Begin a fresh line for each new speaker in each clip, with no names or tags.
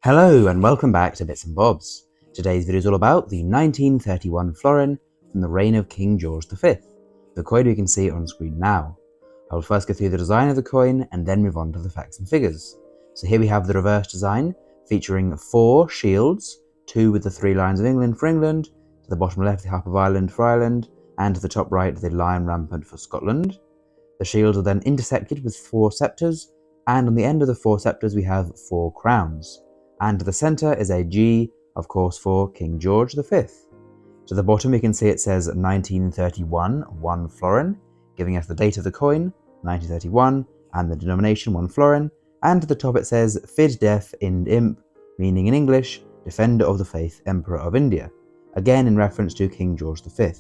Hello and welcome back to Bits and Bobs. Today's video is all about the 1931 florin from the reign of King George V, the coin we can see on screen now. I will first go through the design of the coin and then move on to the facts and figures. So here we have the reverse design featuring 4 shields, 2 with the 3 lines of England for England, to the bottom left the Harp of Ireland for Ireland, and to the top right the Lion Rampant for Scotland. The shields are then intersected with 4 sceptres, and on the end of the 4 sceptres we have 4 crowns. And to the centre is a G, of course, for King George V. To the bottom we can see it says 1931, 1 florin, giving us the date of the coin, 1931, and the denomination 1 florin, and to the top it says Fid Def Ind Imp, meaning in English, Defender of the Faith, Emperor of India, again in reference to King George V.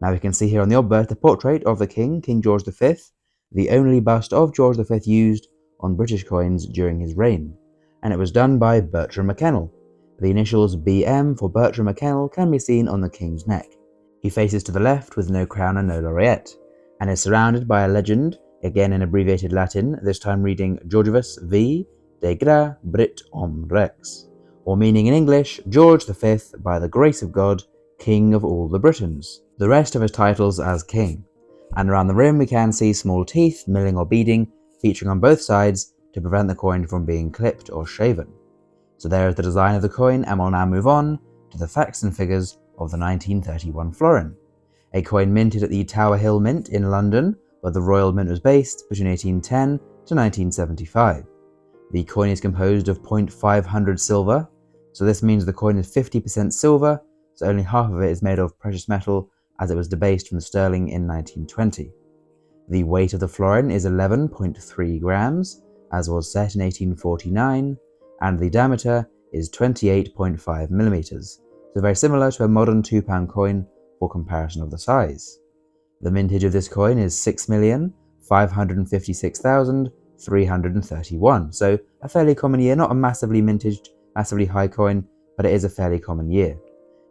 Now we can see here on the obverse the portrait of the King George V, the only bust of George V used on British coins during his reign, and it was done by Bertram McKennell. The initials BM for Bertram McKennell can be seen on the King's neck. He faces to the left with no crown and no laureate, and is surrounded by a legend, again in abbreviated Latin, this time reading Georgius V. de gra Brit om Rex, or meaning in English, George V, by the grace of God, King of all the Britons. The rest of his titles as King. And around the rim we can see small teeth, milling or beading, featuring on both sides, to prevent the coin from being clipped or shaven. So there is the design of the coin, and we'll now move on to the facts and figures of the 1931 florin. A coin minted at the Tower Hill Mint in London, where the Royal Mint was based between 1810 to 1975. The coin is composed of 0.500 silver, so this means the coin is 50% silver, so only half of it is made of precious metal, as it was debased from sterling in 1920. The weight of the florin is 11.3 grams, as was set in 1849, and the diameter is 28.5 millimeters, so very similar to a modern £2 coin for comparison of the size. The mintage of this coin is 6,556,331, so a fairly common year, not a massively mintaged, massively high coin, but it is a fairly common year.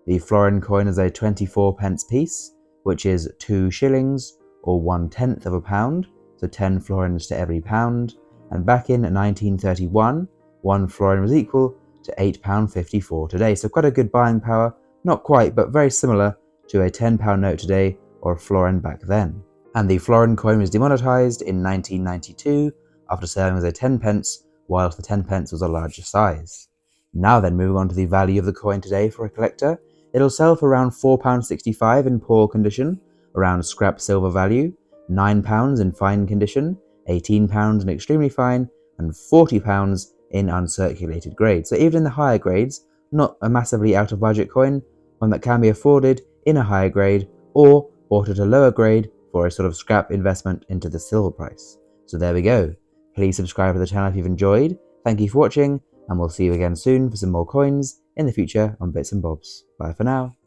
The florin coin is a 24 pence piece, which is 2 shillings, or 1/10 of a pound, so 10 florins to every pound, and back in 1931, 1 florin was equal to £8.54 today, so quite a good buying power, not quite, but very similar to a £10 note today or a florin back then. And the florin coin was demonetised in 1992 after serving as a 10 pence, whilst the 10 pence was a larger size. Now then, moving on to the value of the coin today for a collector, it'll sell for around £4.65 in poor condition, around scrap silver value, £9 in fine condition, £18 in extremely fine, and £40 in uncirculated grade. So even in the higher grades, not a massively out of budget coin, one that can be afforded in a higher grade, or bought at a lower grade for a sort of scrap investment into the silver price. So there we go. Please subscribe to the channel if you've enjoyed. Thank you for watching, and we'll see you again soon for some more coins in the future on Bits and Bobs. Bye for now.